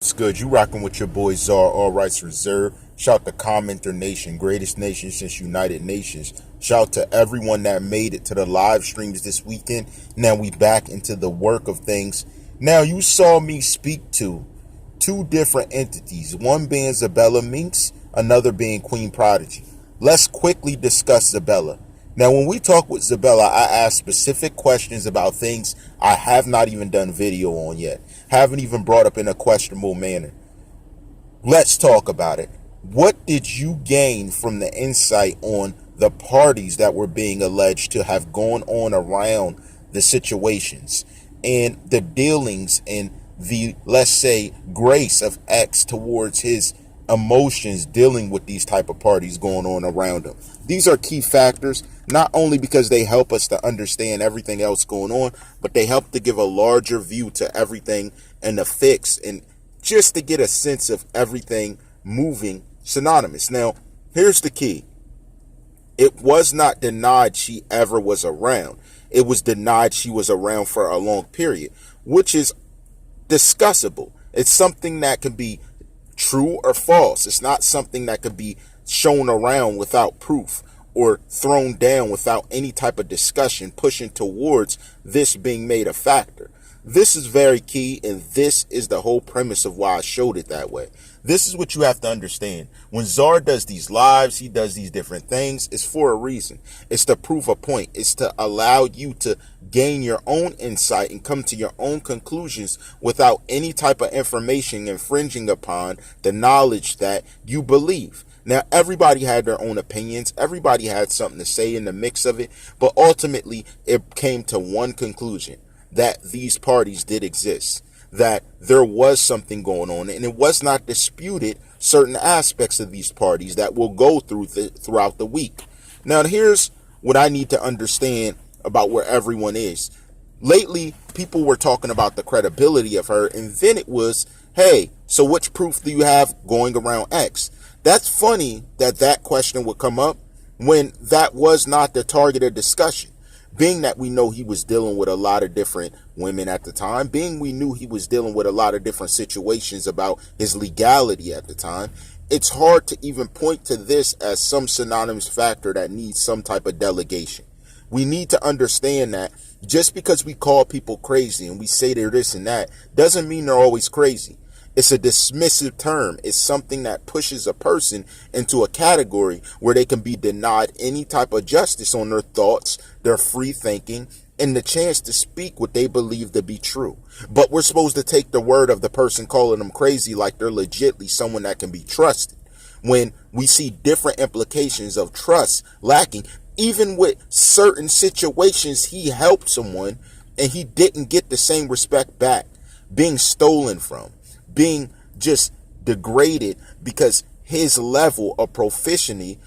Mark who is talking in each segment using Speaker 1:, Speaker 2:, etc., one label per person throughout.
Speaker 1: It's good. You rocking with your boy TheCzarr, all rights reserved. Shout to CommenterNation, greatest nation since United Nations. Shout to everyone that made it to the live streams this weekend. Now we back into the work of things. Now you saw me speak to two different entities, one being Zabella Minx, another being Queen Prodigy. Let's quickly discuss Zabella. Now, when we talk with Zabella, I ask specific questions about things I have not even done video on yet, haven't even brought up in a questionable manner. Let's talk about it. What did you gain from the insight on the parties that were being alleged to have gone on around the situations and the dealings and the, let's say, grace of X towards his emotions dealing with these type of parties going on around him? These are key factors, not only because they help us to understand everything else going on, but they help to give a larger view to everything and the fix, and just to get a sense of everything moving synonymous. Now, here's the key. It was not denied she ever was around. It was denied she was around for a long period, which is discussable. It's something that can be true or false. It's not something that could be shown around without proof or thrown down without any type of discussion pushing towards this being made a factor. This is very key, and this is the whole premise of why I showed it that way. This is what you have to understand. When TheCzarr does these lives, he does these different things, it's for a reason. It's to prove a point. It's to allow you to gain your own insight and come to your own conclusions without any type of information infringing upon the knowledge that you believe. Now, everybody had their own opinions. Everybody had something to say in the mix of it. But ultimately, it came to one conclusion, that these parties did exist, that there was something going on, and it was not disputed certain aspects of these parties that will go throughout the week. Now, here's what I need to understand about where everyone is. Lately, people were talking about the credibility of her, and then it was, hey, so which proof do you have going around X? That's funny that that question would come up when that was not the target of discussion. Being that we know he was dealing with a lot of different women at the time, being we knew he was dealing with a lot of different situations about his legality at the time, it's hard to even point to this as some synonymous factor that needs some type of delegation. We need to understand that just because we call people crazy and we say they're this and that, doesn't mean they're always crazy. It's a dismissive term. It's something that pushes a person into a category where they can be denied any type of justice on their thoughts, their free thinking, and the chance to speak what they believe to be true. But we're supposed to take the word of the person calling them crazy like they're legitly someone that can be trusted. When we see different implications of trust lacking, even with certain situations, he helped someone and he didn't get the same respect back, being stolen from, being just degraded because his level of proficiency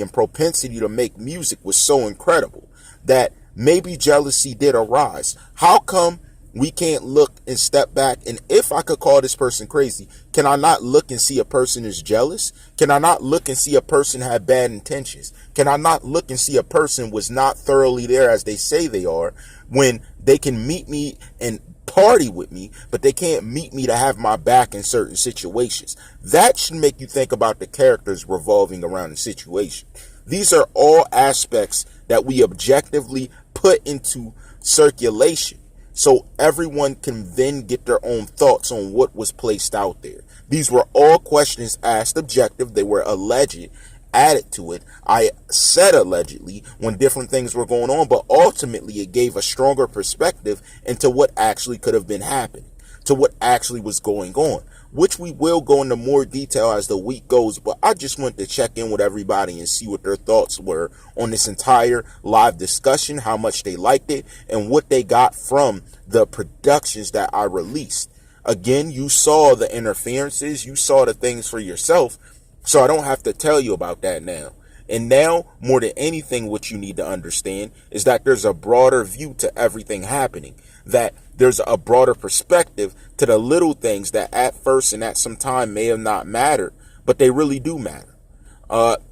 Speaker 1: and propensity to make music was so incredible that maybe jealousy did arise. How come we can't look and step back? And if I could call this person crazy, can I not look and see a person is jealous? Can I not look and see a person had bad intentions? Can I not look and see a person was not thoroughly there as they say they are, when they can meet me and party with me, but they can't meet me to have my back in certain situations? That should make you think about the characters revolving around the situation. These are all aspects that we objectively put into circulation so everyone can then get their own thoughts on what was placed out there. These were all questions asked objective. They were alleged, added to it. I said allegedly when different things were going on, but ultimately it gave a stronger perspective into what actually could have been happening, to what actually was going on, which we will go into more detail as the week goes. But I just wanted to check in with everybody and see what their thoughts were on this entire live discussion, how much they liked it, and what they got from the productions that I released. Again, you saw the interferences, you saw the things for yourself, so I don't have to tell you about that now. And now, more than anything, what you need to understand is that there's a broader view to everything happening, that there's a broader perspective to the little things that at first and at some time may have not mattered, but they really do matter.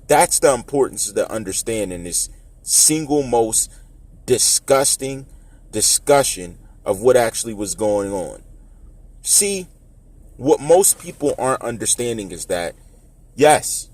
Speaker 1: That's the importance of the understanding this single most disgusting discussion of what actually was going on. See, What most people aren't understanding is that, yes,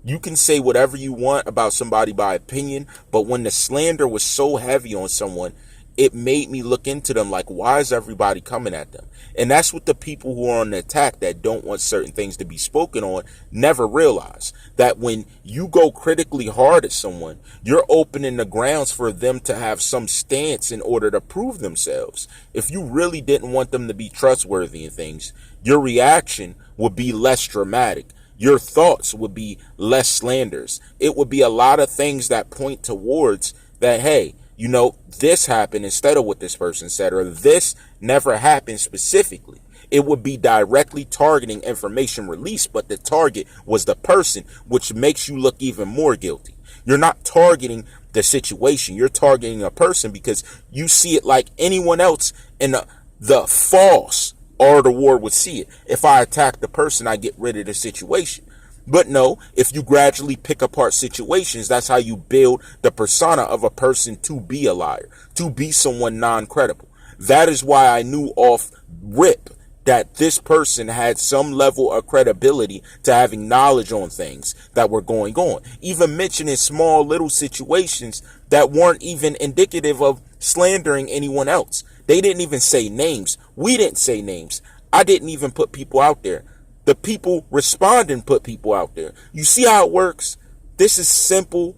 Speaker 1: you can say whatever you want about somebody by opinion, but when the slander was so heavy on someone, it made me look into them like, why is everybody coming at them? And that's what the people who are on the attack that don't want certain things to be spoken on never realize. That when you go critically hard at someone, you're opening the grounds for them to have some stance in order to prove themselves. If you really didn't want them to be trustworthy in things, your reaction would be less dramatic. Your thoughts would be less slanders. It would be a lot of things that point towards that, hey, you know, this happened instead of what this person said, or this never happened specifically. It would be directly targeting information released, but the target was the person, which makes you look even more guilty. You're not targeting the situation. You're targeting a person because you see it like anyone else in the false art of war would see it. If I attack the person, I get rid of the situation. But no, if you gradually pick apart situations, that's how you build the persona of a person to be a liar, to be someone non-credible. That is why I knew off rip that this person had some level of credibility to having knowledge on things that were going on. Even mentioning small little situations that weren't even indicative of slandering anyone else. They didn't even say names. We didn't say names. I didn't even put people out there. The people responding put people out there. You see how it works? This is simple,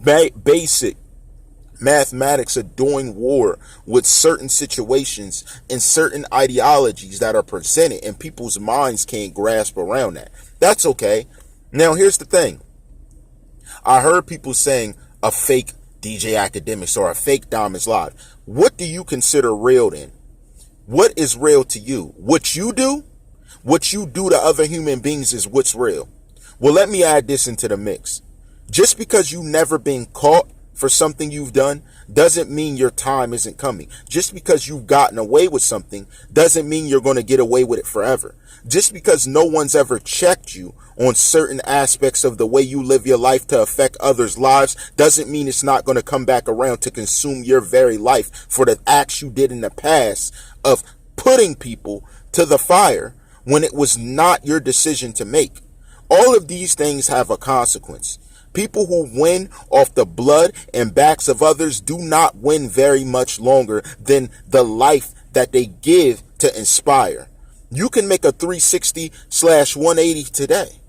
Speaker 1: basic mathematics of doing war with certain situations and certain ideologies that are presented, and people's minds can't grasp around that. That's okay. Now, here's the thing. I heard people saying a fake DJ Academics or a fake Diamonds Live. What do you consider real then? What is real to you? What you do? What you do to other human beings is what's real. Well, let me add this into the mix. Just because you've never been caught for something you've done doesn't mean your time isn't coming. Just because you've gotten away with something doesn't mean you're going to get away with it forever. Just because no one's ever checked you on certain aspects of the way you live your life to affect others' lives doesn't mean it's not going to come back around to consume your very life for the acts you did in the past of putting people to the fire when it was not your decision to make. All of these things have a consequence. People who win off the blood and backs of others do not win very much longer than the life that they give to inspire. You can make a 360/180 today,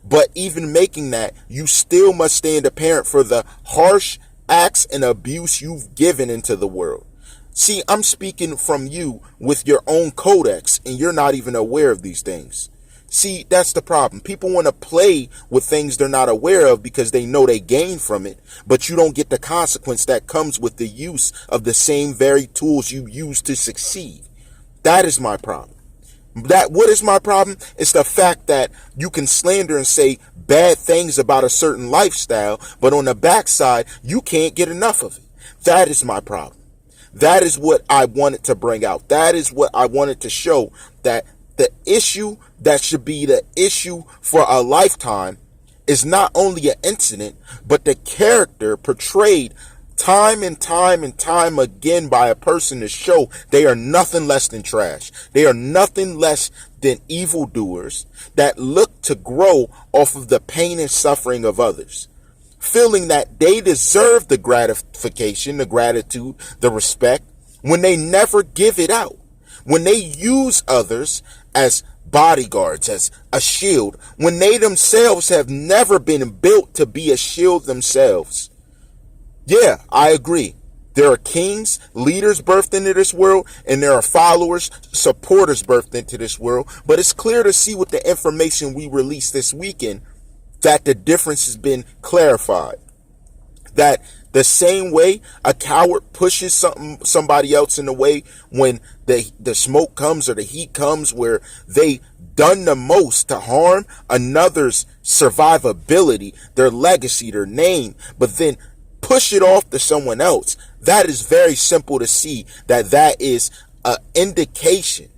Speaker 1: but even making that, you still must stand a parent for the harsh acts and abuse you've given into the world. See, I'm speaking from you with your own codex, and you're not even aware of these things. See, that's the problem. People want to play with things they're not aware of because they know they gain from it, but you don't get the consequence that comes with the use of the same very tools you use to succeed. That is my problem. What is my problem? It's the fact that you can slander and say bad things about a certain lifestyle, but on the backside, you can't get enough of it. That is my problem. That is what I wanted to bring out. That is what I wanted to show, that the issue that should be the issue for a lifetime is not only an incident, but the character portrayed time and time and time again by a person to show they are nothing less than trash. They are nothing less than evildoers that look to grow off of the pain and suffering of others, feeling that they deserve the gratification, the gratitude, the respect, when they never give it out. When they use others as bodyguards, as a shield, when they themselves have never been built to be a shield themselves. Yeah, I agree. There are kings, leaders birthed into this world, and there are followers, supporters birthed into this world. But it's clear to see with the information we released this weekend that the difference has been clarified. That the same way a coward pushes somebody else in the way when the smoke comes or the heat comes, where they done the most to harm another's survivability, their legacy, their name, but then push it off to someone else. That is very simple to see that is an indication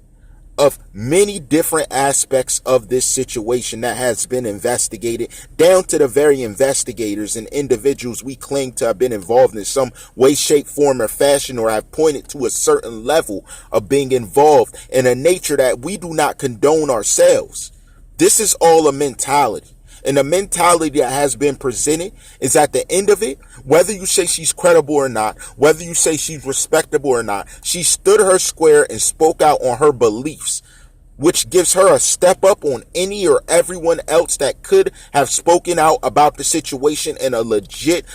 Speaker 1: of many different aspects of this situation that has been investigated, down to the very investigators and individuals we claim to have been involved in some way, shape, form, or fashion, or have pointed to a certain level of being involved in a nature that we do not condone ourselves. This is all a mentality. And the mentality that has been presented is at the end of it, whether you say she's credible or not, whether you say she's respectable or not, she stood her square and spoke out on her beliefs, which gives her a step up on any or everyone else that could have spoken out about the situation in a legit,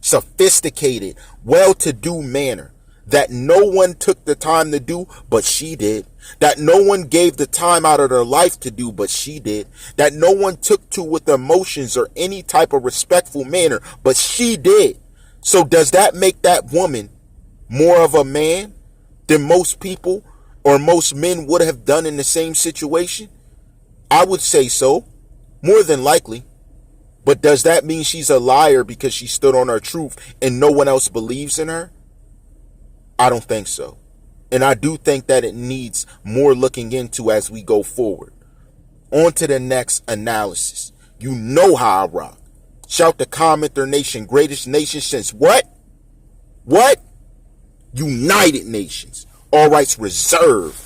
Speaker 1: sophisticated, well-to-do manner that no one took the time to do, but she did. That no one gave the time out of their life to do, but she did. That no one took to with emotions or any type of respectful manner, but she did. So does that make that woman more of a man than most people or most men would have done in the same situation? I would say so, more than likely. But does that mean she's a liar because she stood on her truth and no one else believes in her? I don't think so. And I do think that it needs more looking into as we go forward. On to the next analysis. You know how I rock. Shout to CommenterNation, greatest nation since what? What? United Nations. All rights reserved.